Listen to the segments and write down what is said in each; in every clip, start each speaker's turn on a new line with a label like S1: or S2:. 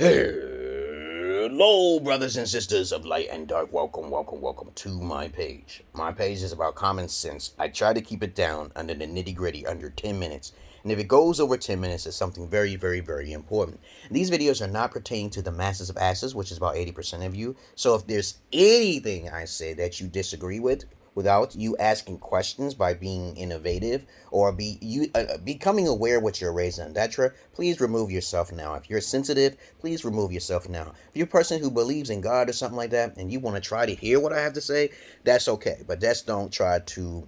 S1: Hello, brothers and sisters of light and dark. Welcome to my page. My page is about common sense. I try to keep it down under the nitty gritty, under 10 minutes. And if it goes over 10 minutes, it's something very, very, very important. These videos are not pertaining to the masses of asses, which is about 80% of you. So if there's anything I say that you disagree with, without you asking questions by being innovative or becoming aware what you're raised on, etc., please remove yourself now. If you're sensitive, please remove yourself now. If you're a person who believes in God or something like that and you want to try to hear what I have to say, that's okay. But just don't try to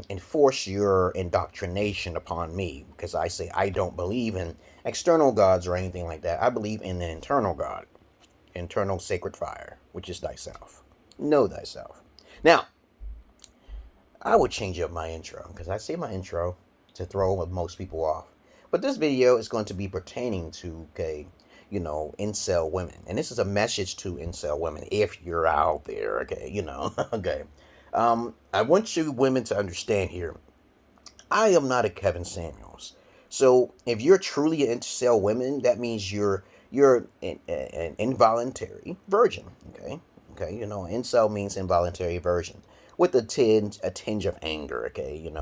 S1: enforce your indoctrination upon me, because I say I don't believe in external gods or anything like that. I believe in an internal God, internal sacred fire, which is thyself. Know thyself. Now, I would change up my intro, because I say my intro to throw most people off. But this video is going to be pertaining to, incel women. And this is a message to incel women, if you're out there, okay. I want you women to understand here, I am not a Kevin Samuels. So if you're truly an incel woman, that means you're an involuntary virgin, okay? Okay, incel means involuntary virgin, with a tinge of anger, okay?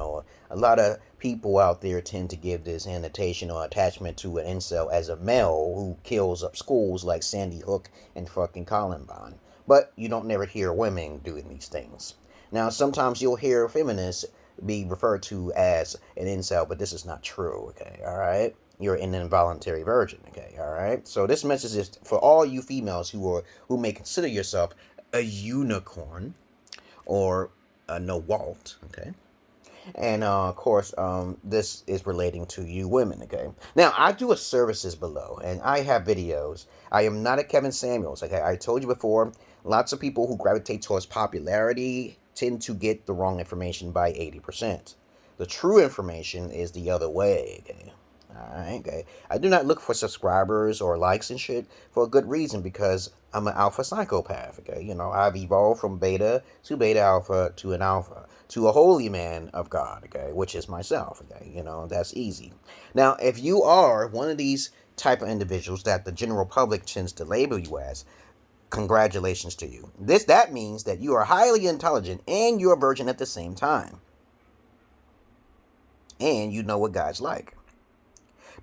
S1: A lot of people out there tend to give this annotation or attachment to an incel as a male who kills up schools like Sandy Hook and fucking Columbine. But you don't never hear women doing these things. Now, sometimes you'll hear feminists be referred to as an incel, but this is not true, okay? All right? You're an involuntary virgin, okay? All right? So this message is for all you females who may consider yourself a unicorn or a Nawalt, okay? And of course, this is relating to you women, okay? Now, I do a services below, and I have videos. I am not a Kevin Samuels, okay? I told you before, lots of people who gravitate towards popularity tend to get the wrong information by 80%. The true information is the other way, okay? Alright, okay. I do not look for subscribers or likes and shit for a good reason, because I'm an alpha psychopath, okay? I've evolved from beta to beta alpha to an alpha to a holy man of God, okay? Which is myself, okay? That's easy. Now, if you are one of these type of individuals that the general public tends to label you as, congratulations to you. That means that you are highly intelligent and you're a virgin at the same time. And you know what God's like.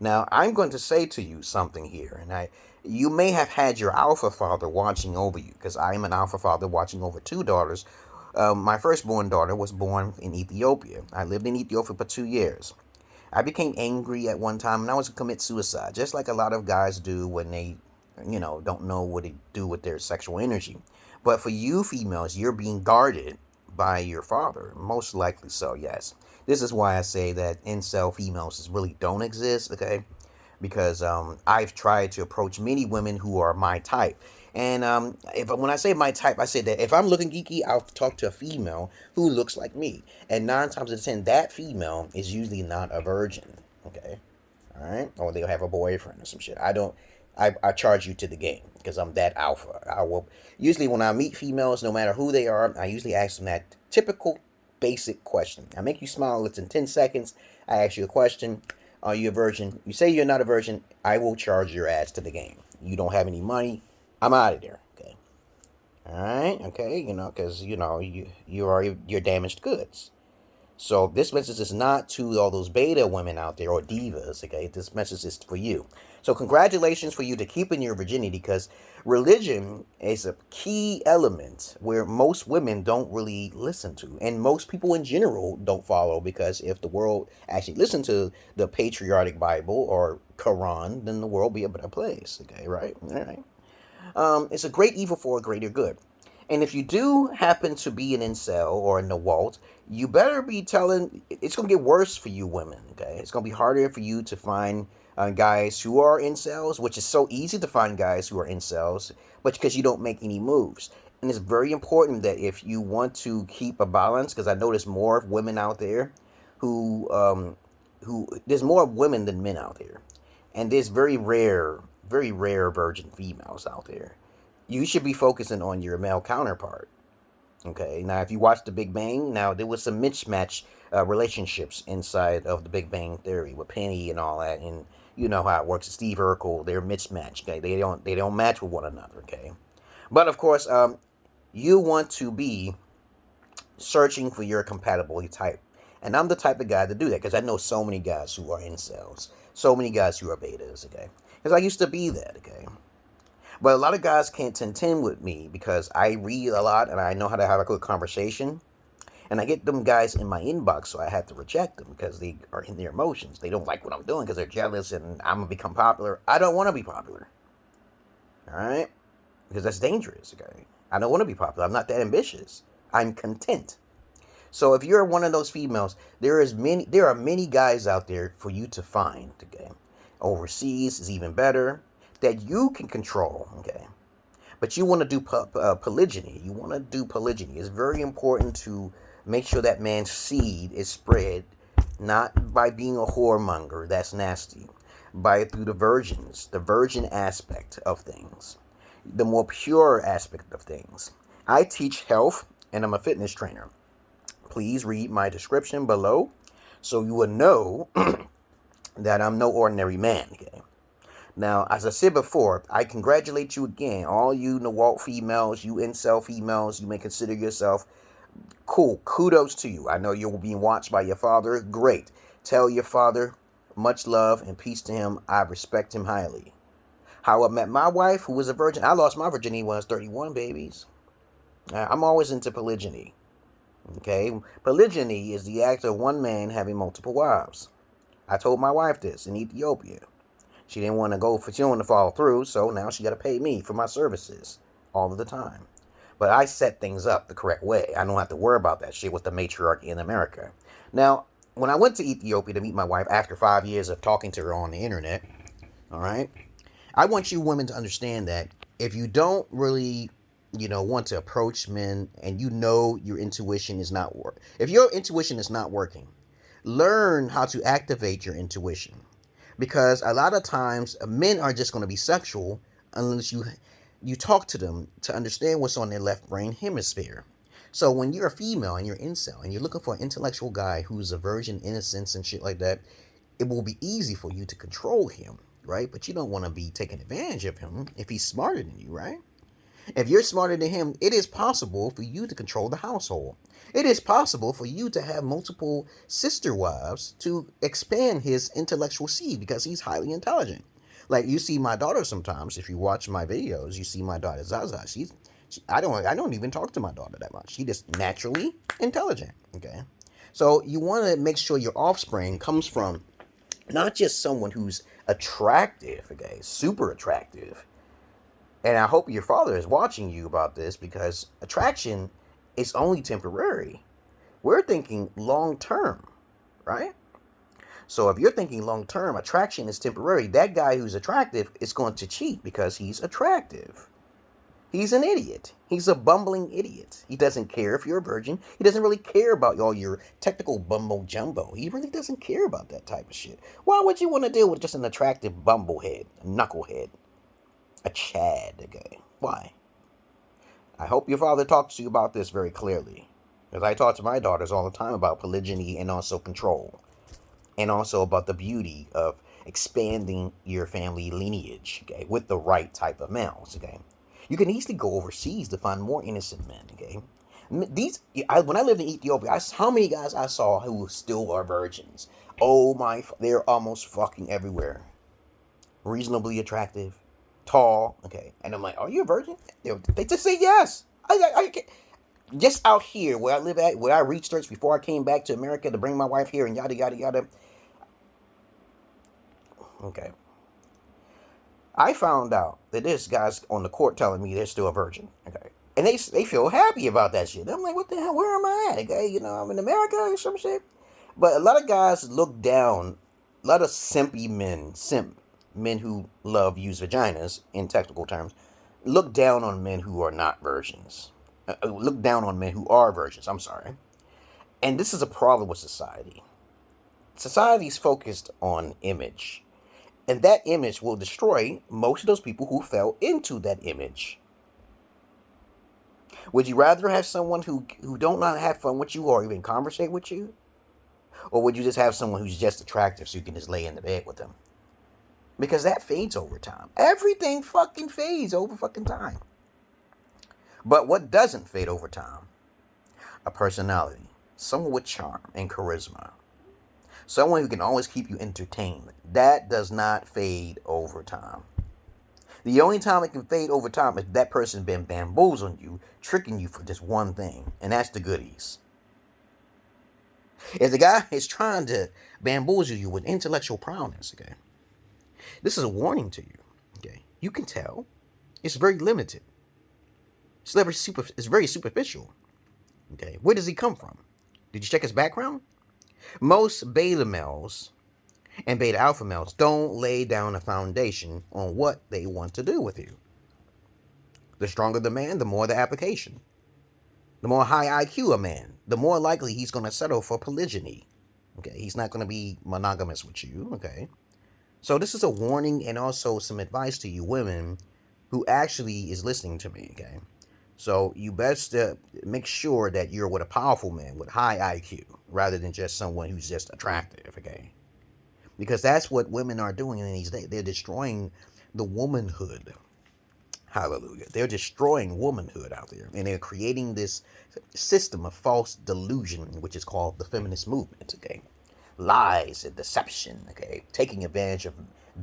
S1: Now, I'm going to say to you something here, and you may have had your alpha father watching over you, because I am an alpha father watching over two daughters. My firstborn daughter was born in Ethiopia. I lived in Ethiopia for 2 years. I became angry at one time, and I was going to commit suicide, just like a lot of guys do when they, don't know what to do with their sexual energy. But for you females, you're being guarded by your father, most likely so, yes. This is why I say that incel females really don't exist, okay? Because I've tried to approach many women who are my type. And when I say my type, I say that if I'm looking geeky, I'll talk to a female who looks like me. And 9 times out of 10, that female is usually not a virgin, okay? All right? Or they'll have a boyfriend or some shit. I charge you to the game, because I'm that alpha. Usually when I meet females, no matter who they are, I usually ask them that typical basic question. I make you smile. It's in 10 seconds. I ask you a question. Are you a virgin? You say you're not a virgin, I will charge your ass to the game. You don't have any money, I'm out of there, okay? All right, okay, because, you're damaged goods. So this message is not to all those beta women out there or divas, okay? This message is for you. So congratulations for you to keeping your virginity, because religion is a key element where most women don't really listen to. And most people in general don't follow, because if the world actually listened to the patriotic Bible or Quran, then the world would be a better place, okay, right? All right. It's a great evil for a greater good. And if you do happen to be an incel or a Nawalt, you better be telling, it's going to get worse for you women, okay? It's going to be harder for you to find guys who are incels, which is so easy to find guys who are incels, but because you don't make any moves. And it's very important that if you want to keep a balance, because I know there's more women out there who there's more women than men out there. And there's very rare virgin females out there. You should be focusing on your male counterpart. Okay, now if you watch The Big Bang, now there was some mismatch relationships inside of The Big Bang Theory with Penny and all that, and you know how it works. Steve Urkel, they're mismatched. Okay, they don't match with one another. Okay, but of course, you want to be searching for your compatibility type, and I'm the type of guy to do that because I know so many guys who are incels, so many guys who are betas. Okay, because I used to be that. Okay. But a lot of guys can't contend with me because I read a lot and I know how to have a good conversation. And I get them guys in my inbox, so I have to reject them because they are in their emotions. They don't like what I'm doing because they're jealous and I'm going to become popular. I don't want to be popular. All right? Because that's dangerous, okay? I don't want to be popular. I'm not that ambitious. I'm content. So if you're one of those females, there are many guys out there for you to find, okay? Overseas is even better, that you can control, okay? But you want to do polygyny. You want to do polygyny. It's very important to make sure that man's seed is spread, not by being a whoremonger, that's nasty, through the virgin aspect of things, the more pure aspect of things. I teach health, and I'm a fitness trainer. Please read my description below so you will know that I'm no ordinary man, okay? Now, as I said before, I congratulate you again, all you Nawalt females, you incel females, you may consider yourself cool. Kudos to you. I know you're being watched by your father. Great. Tell your father much love and peace to him. I respect him highly. How I met my wife, who was a virgin. I lost my virginity when I was 31, babies. I'm always into polygyny. Okay? Polygyny is the act of one man having multiple wives. I told my wife this in Ethiopia. She didn't want to follow through, so now she got to pay me for my services all of the time. But I set things up the correct way. I don't have to worry about that shit with the matriarch in America. Now, when I went to Ethiopia to meet my wife after 5 years of talking to her on the internet, all right, I want you women to understand that if you don't really, want to approach men and your intuition is not working, if your intuition is not working, learn how to activate your intuition. Because a lot of times men are just going to be sexual unless you talk to them to understand what's on their left brain hemisphere. So when you're a female and you're incel and you're looking for an intellectual guy who's a virgin, innocence and shit like that, it will be easy for you to control him, right? But you don't want to be taking advantage of him if he's smarter than you, right? If you're smarter than him, it is possible for you to control the household. It is possible for you to have multiple sister wives to expand his intellectual seed because he's highly intelligent. Like you see my daughter sometimes. If you watch my videos, you see my daughter Zaza. I don't even talk to my daughter that much. She's just naturally intelligent. Okay, so you want to make sure your offspring comes from not just someone who's attractive. Okay, super attractive. And I hope your father is watching you about this because attraction is only temporary. We're thinking long term, right? So if you're thinking long term, attraction is temporary. That guy who's attractive is going to cheat because he's attractive. He's an idiot. He's a bumbling idiot. He doesn't care if you're a virgin. He doesn't really care about all your technical bumbo jumbo. He really doesn't care about that type of shit. Why would you want to deal with just an attractive bumblehead, a knucklehead? A Chad, okay? Why? I hope your father talks to you about this very clearly. Because I talk to my daughters all the time about polygyny and also control. And also about the beauty of expanding your family lineage, okay? With the right type of males, okay? You can easily go overseas to find more innocent men, okay? When I lived in Ethiopia, how many guys I saw who still are virgins? They're almost fucking everywhere. Reasonably attractive. Tall, okay, and I'm like, are you a virgin? They just say yes. I just out here where I live at, where I researched before I came back to America to bring my wife here and yada yada yada. Okay, I found out that this guy's on the court telling me they're still a virgin. Okay, and they feel happy about that shit. I'm like, what the hell? Where am I at? Okay, I'm in America or some shit. But a lot of guys look down. A lot of simpy men who use vaginas, in technical terms, look down on men who are not virgins. Look down on men who are virgins, I'm sorry. And this is a problem with society. Society's focused on image. And that image will destroy most of those people who fell into that image. Would you rather have someone who don't not have fun with you or even conversate with you? Or would you just have someone who's just attractive so you can just lay in the bed with them? Because that fades over time. Everything fucking fades over fucking time. But what doesn't fade over time? A personality. Someone with charm and charisma. Someone who can always keep you entertained. That does not fade over time. The only time it can fade over time is that person been bamboozling you, tricking you for just one thing, and that's the goodies. If the guy is trying to bamboozle you with intellectual prowess, okay, this is a warning to you, okay? You can tell it's very limited. It's very superficial, okay? Where does he come from? Did you check his background? Most beta males and beta alpha males don't lay down a foundation on what they want to do with you. The stronger the man, the more the application. The more high IQ a man, the more likely he's going to settle for polygyny. Okay, he's not going to be monogamous with you. Okay, so this is a warning and also some advice to you women who actually is listening to me. Okay, so you best make sure that you're with a powerful man with high IQ rather than just someone who's just attractive. Okay, because that's what women are doing in these days. They're destroying the womanhood. Hallelujah. They're destroying womanhood out there. And they're creating this system of false delusion, which is called the feminist movement, okay? Lies and deception, okay? Taking advantage of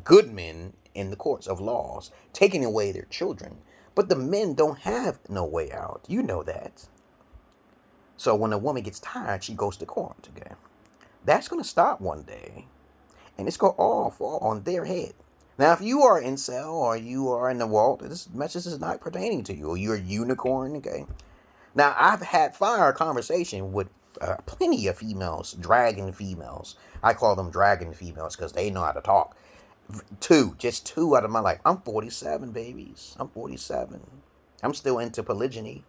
S1: good men in the courts of laws, taking away their children. But the men don't have no way out. You know that. So when a woman gets tired, she goes to court, okay? That's going to stop one day. And it's going to all fall on their head. Now, if you are incel or you are in the Nawalt, this message is not pertaining to you. Or you're a unicorn, okay? Now, I've had fire conversation with plenty of females, dragon females. I call them dragon females because they know how to talk. Just two out of my life. I'm 47, babies. I'm 47. I'm still into polygyny.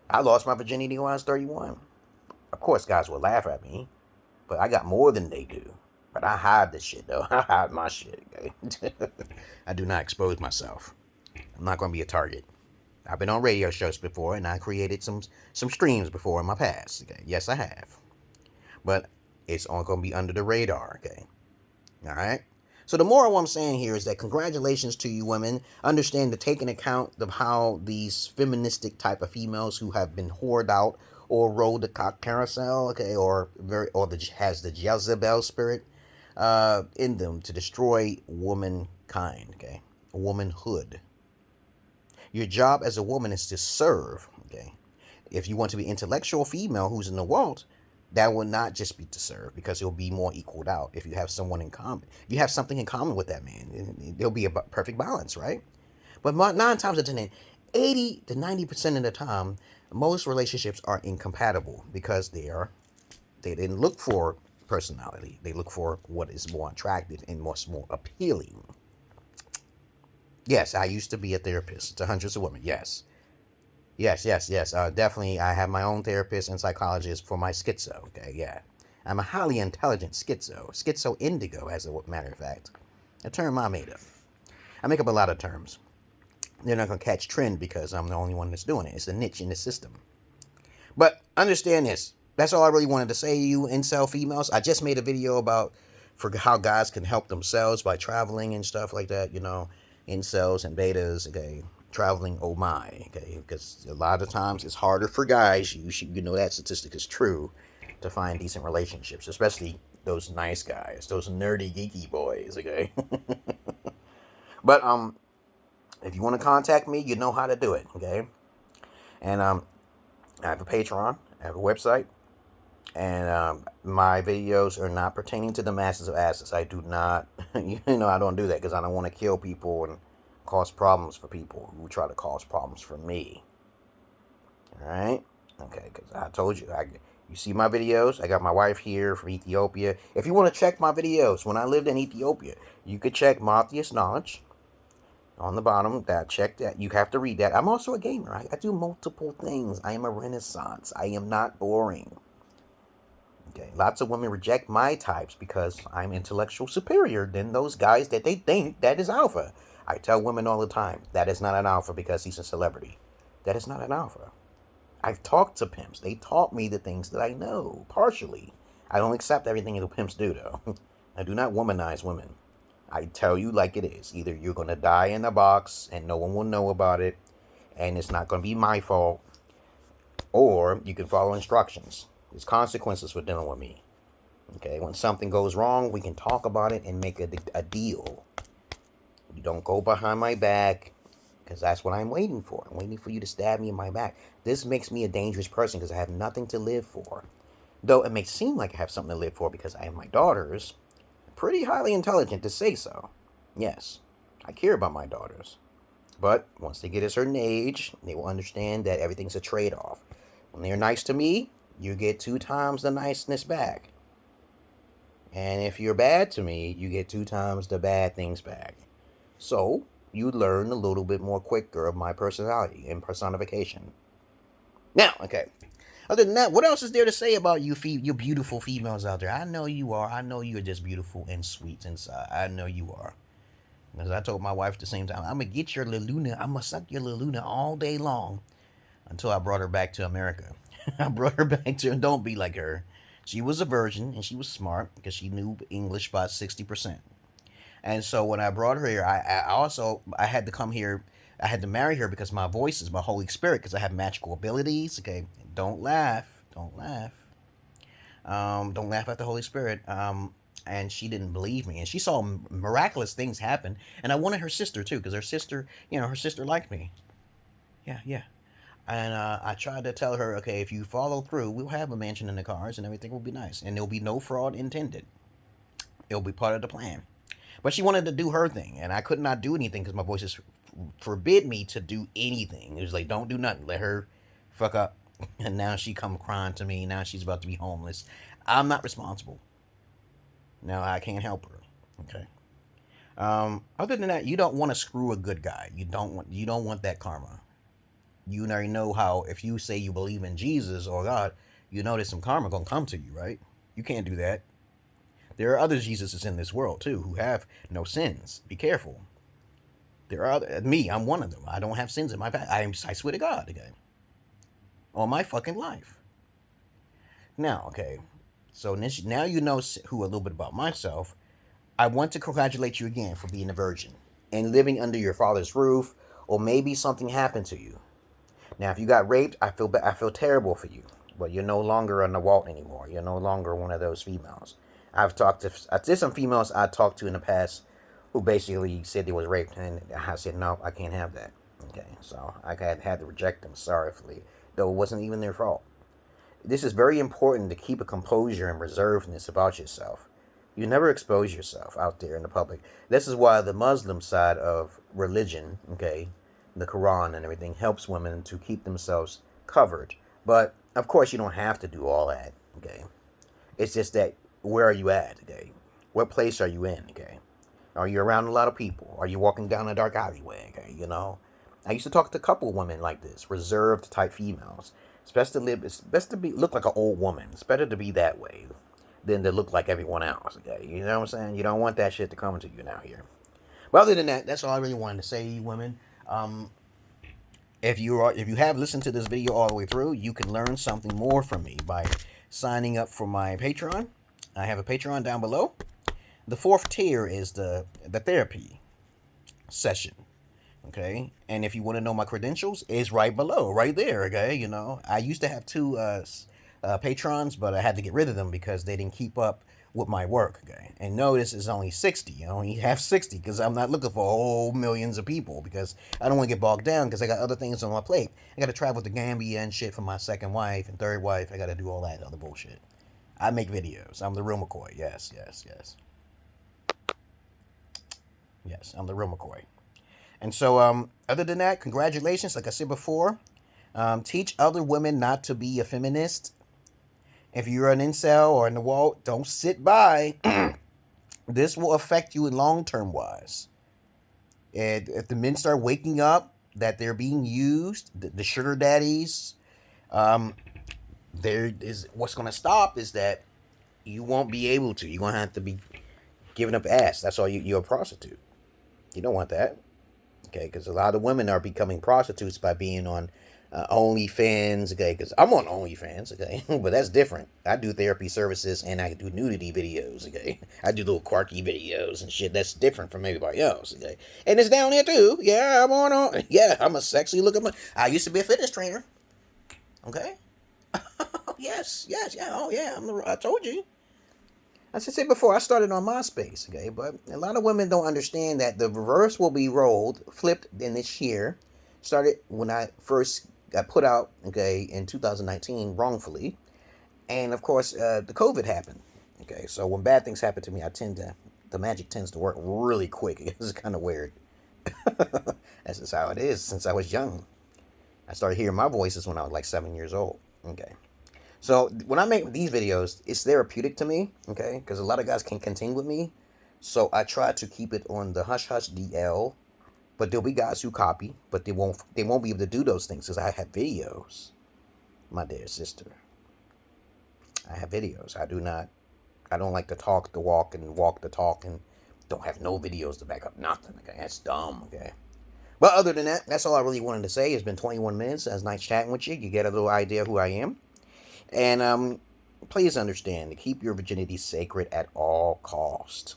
S1: I lost my virginity when I was 31. Of course, guys will laugh at me, but I got more than they do. But I hide this shit, though. I hide my shit, okay? I do not expose myself. I'm not going to be a target. I've been on radio shows before, and I created some streams before in my past, okay? Yes, I have. But it's all going to be under the radar, okay? All right? So the moral what I'm saying here is that congratulations to you women. Understand to take into account of how these feministic type of females who have been whored out or rode the cock carousel, okay, has the Jezebel spirit in them to destroy womankind, okay, womanhood. Your job as a woman is to serve, okay. If you want to be intellectual female who's in the world, that will not just be to serve because it'll be more equaled out if you have someone in common. If you have something in common with that man, there'll be a perfect balance, right? But 9 times out of 10, 80 to 90% of the time, most relationships are incompatible because they didn't look for personality. They look for what is more attractive and more appealing. Yes, I used to be a therapist to hundreds of women. Yes. Definitely, I have my own therapist and psychologist for my schizo. Okay, yeah. I'm a highly intelligent schizo. Schizo-Indigo, as a matter of fact. A term I made up. I make up a lot of terms. They're not going to catch trend because I'm the only one that's doing it. It's a niche in the system. But understand this. That's all I really wanted to say to you, incel females. I just made a video for how guys can help themselves by traveling and stuff like that. You know, incels and betas, okay, traveling, oh my, okay, because a lot of times it's harder for guys, you know that statistic is true, to find decent relationships, especially those nice guys, those nerdy, geeky boys, okay? But, if you want to contact me, you know how to do it, okay? And, I have a Patreon, I have a website, and my videos are not pertaining to the masses of asses. I do not, I don't do that because I don't want to kill people and cause problems for people who try to cause problems for me. All right? Okay, because I told you, you see my videos. I got my wife here from Ethiopia. If you want to check my videos, when I lived in Ethiopia, you could check Matthias Knowledge on the bottom. Check that. You have to read that. I'm also a gamer. I do multiple things. I am a renaissance. I am not boring. Okay, lots of women reject my types because I'm intellectual superior than those guys that they think that is alpha. I tell women all the time, that is not an alpha because he's a celebrity. That is not an alpha. I've talked to pimps. They taught me the things that I know, partially. I don't accept everything the pimps do, though. I do not womanize women. I tell you like it is. Either you're going to die in a box and no one will know about it, and it's not going to be my fault, or you can follow instructions. There's consequences for dealing with me. Okay, when something goes wrong, we can talk about it and make a deal. You don't go behind my back, because that's what I'm waiting for. I'm waiting for you to stab me in my back. This makes me a dangerous person because I have nothing to live for. Though it may seem like I have something to live for because I have my daughters. Pretty highly intelligent to say so. Yes, I care about my daughters. But once they get a certain age, they will understand that everything's a trade-off. When they're nice to me, you get 2 times the niceness back. And if you're bad to me, you get 2 times the bad things back. So, you learn a little bit more quicker of my personality and personification. Now, okay. Other than that, what else is there to say about you beautiful females out there? I know you are. I know you're just beautiful and sweet inside. I know you are. Because I told my wife at the same time, I'm going to get your little Luna. I'm going to suck your little Luna all day long. Until I brought her back to America. I brought her back to, don't be like her. She was a virgin and she was smart because she knew English by 60%. And so when I brought her here, I had to come here. I had to marry her because my voice is my Holy Spirit, because I have magical abilities. Okay, don't laugh. Don't laugh. Don't laugh at the Holy Spirit. And she didn't believe me. And she saw miraculous things happen. And I wanted her sister too, because her sister liked me. Yeah. And I tried to tell her, okay, if you follow through, we'll have a mansion in the cars and everything will be nice. And there'll be no fraud intended. It'll be part of the plan. But she wanted to do her thing. And I could not do anything because my voices forbid me to do anything. It was like, don't do nothing. Let her fuck up. And now she come crying to me. Now she's about to be homeless. I'm not responsible. Now I can't help her. Okay. Other than that, you don't want to screw a good guy. You don't want that karma. You already know how, if you say you believe in Jesus or God, you know there's some karma gonna come to you, right? You can't do that. There are other Jesuses in this world too who have no sins. Be careful. There are me. I'm one of them. I don't have sins in my past. I swear to God, again, on my fucking life. Now, okay. So now you know a little bit about myself. I want to congratulate you again for being a virgin and living under your father's roof, or maybe something happened to you. Now, if you got raped, I feel terrible for you. But you're no longer a Nawalt anymore. You're no longer one of those females. There's some females I talked to in the past who basically said they was raped, and I said, no, I can't have that. Okay, so I had to reject them sorrowfully, though it wasn't even their fault. This is very important to keep a composure and reservedness about yourself. You never expose yourself out there in the public. This is why the Muslim side of religion, okay, the Quran and everything, helps women to keep themselves covered. But, of course, you don't have to do all that, okay? It's just that, where are you at, okay? What place are you in, okay? Are you around a lot of people? Are you walking down a dark alleyway, okay, I used to talk to a couple women like this, reserved type females. It's best to look like an old woman. It's better to be that way than to look like everyone else, okay? You know what I'm saying? You don't want that shit to come to you now here. But other than that, that's all I really wanted to say to you women. If you have listened to this video all the way through, you can learn something more from me by signing up for my Patreon. I have a Patreon down below. The 4th tier is the therapy session. Okay, and if you want to know my credentials, it's right below, right there. Okay, I used to have 2 patrons, but I had to get rid of them because they didn't keep up with my work. Okay, and notice it's only 60. I only have 60 because I'm not looking for whole millions of people, because I don't want to get bogged down because I got other things on my plate. I got to travel to Gambia and shit for my 2nd wife and 3rd wife. I got to do all that other bullshit. I make videos. I'm the real McCoy. Yes, I'm the real McCoy. And so, other than that, congratulations. Like I said before, teach other women not to be a feminist. If you're an incel or a Nawalt, don't sit by. This will affect you long-term wise. And if the men start waking up that they're being used, the sugar daddies, what's going to stop is that you won't be able to. You're going to have to be giving up ass. That's all you're a prostitute. You don't want that. Okay, because a lot of women are becoming prostitutes by being on OnlyFans, okay, because I'm on OnlyFans, okay, but that's different. I do therapy services and I do nudity videos, okay. I do little quirky videos and shit. That's different from everybody else, okay. And it's down there too. Yeah, yeah, I'm a sexy looking. I used to be a fitness trainer, okay. Yes, yeah. Oh yeah, I told you. As I said before, I started on MySpace, okay, but a lot of women don't understand that the reverse will be flipped in this year. Started when I first got put out, okay, in 2019 wrongfully, and of course the COVID happened, okay. So when bad things happen to me, the magic tends to work really quick. It's kind of weird. That's just how it is. Since I was young, I started hearing my voices when I was like 7 years old, okay. So when I make these videos, it's therapeutic to me, okay? Because a lot of guys can't contain with me. So I try to keep it on the hush hush DL. But there'll be guys who copy, but they won't be able to do those things because I have videos, my dear sister. I have videos. I don't like to talk the walk and walk the talk and don't have no videos to back up nothing, okay? That's dumb, okay? But other than that, that's all I really wanted to say. It's been 21 minutes. It's nice chatting with you. You get a little idea who I am. And please understand to keep your virginity sacred at all cost.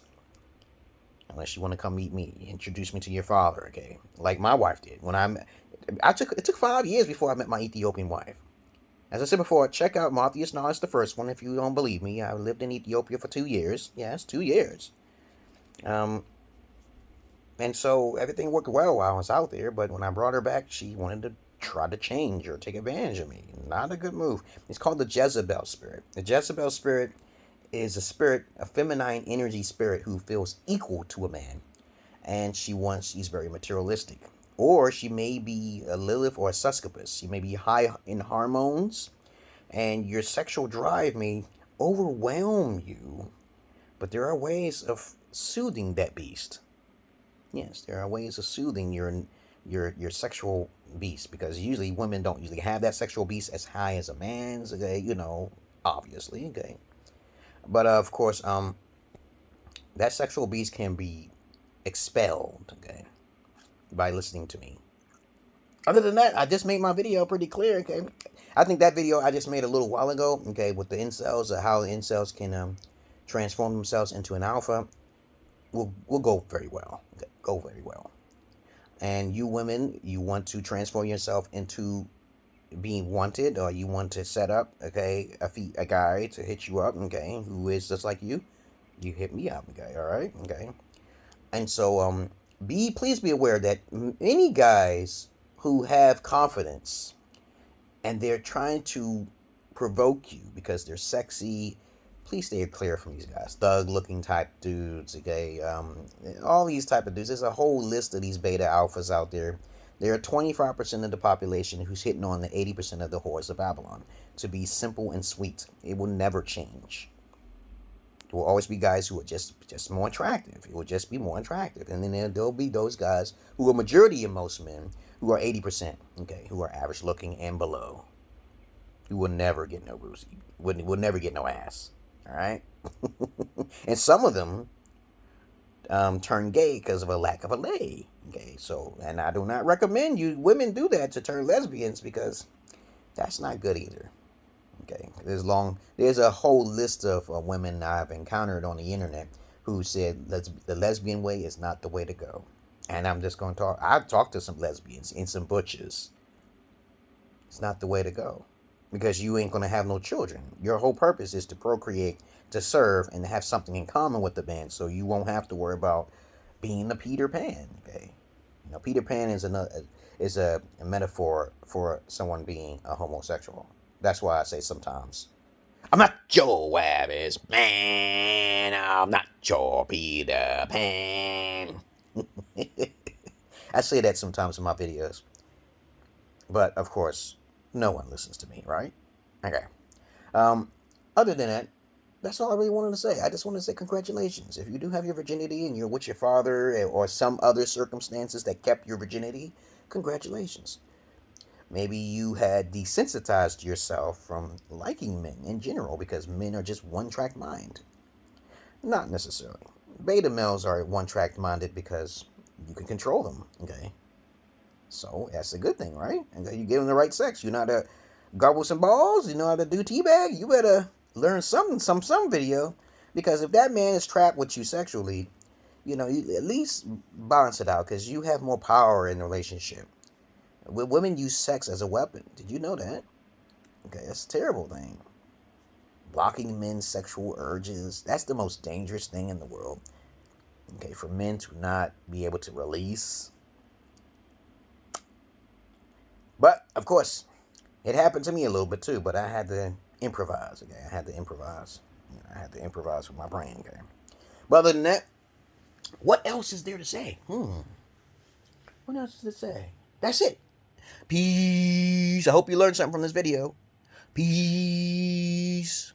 S1: Unless you want to come meet me, introduce me to your father, okay? Like my wife did. It took 5 years before I met my Ethiopian wife. As I said before, check out Matthias Nas, the first one, if you don't believe me. I lived in Ethiopia for 2 years. Yes, 2 years. And so everything worked well while I was out there, but when I brought her back, she wanted to try to change or take advantage of me. Not a good move. It's called the Jezebel spirit. The Jezebel spirit is a feminine energy spirit who feels equal to a man. And she's very materialistic. Or she may be a Lilith or a succubus. She may be high in hormones, and your sexual drive may overwhelm you. But there are ways of soothing that beast. Yes, there are ways of soothing your sexual beast, because usually women don't usually have that sexual beast as high as a man's, okay, obviously, okay. But of course, that sexual beast can be expelled, okay, by listening to me. Other than that, I just made my video pretty clear, okay. I think that video I just made a little while ago, okay, with the incels, how the incels can transform themselves into an alpha, will go very well. Okay, go very well. And you women, you want to transform yourself into being wanted, or you want to set up, okay, a guy to hit you up, okay, who is just like you hit me up, okay, all right, okay. And so please be aware that many guys who have confidence and they're trying to provoke you because they're sexy, please stay clear from these guys. Thug looking type dudes, okay? All these type of dudes. There's a whole list of these beta alphas out there. There are 25% of the population who's hitting on the 80% of the whores of Babylon. To be simple and sweet. It will never change. There will always be guys who are just more attractive. It will just be more attractive. And then there'll be those guys who are majority of most men who are 80%, okay, who are average looking and below. Who will never get no boozy. Will never get no ass. All right? And some of them turn gay because of a lack of a lay. Okay, so, and I do not recommend you women do that to turn lesbians, because that's not good either. Okay, there's a whole list of women I've encountered on the internet who said the lesbian way is not the way to go. And I'm just going to talk. I've talked to some lesbians and some butches. It's not the way to go, because you ain't going to have no children. Your whole purpose is to procreate, to serve, and to have something in common with the man, so you won't have to worry about being a Peter Pan. Okay, Peter Pan is a metaphor for someone being a homosexual. That's why I say sometimes, I'm not your average man. I'm not your Peter Pan. I say that sometimes in my videos. But, of course, no one listens to me, right? Okay. Other than that, that's all I really wanted to say. I just want to say congratulations. If you do have your virginity and you're with your father or some other circumstances that kept your virginity, congratulations. Maybe you had desensitized yourself from liking men in general because men are just one-track mind. Not necessarily. Beta males are one-track minded because you can control them, okay? So that's a good thing, right? And you give him the right sex. You know how to gargle some balls. You know how to do teabag. You better learn something, some video. Because if that man is trapped with you sexually, you know, you at least balance it out. Because you have more power in the relationship. Women use sex as a weapon. Did you know that? Okay, that's a terrible thing. Blocking men's sexual urges. That's the most dangerous thing in the world. Okay, for men to not be able to release. But, of course, it happened to me a little bit too, but I had to improvise, okay? I had to improvise. I had to improvise with my brain, okay? But other than that, what else is there to say? What else is to say? That's it. Peace. I hope you learned something from this video. Peace.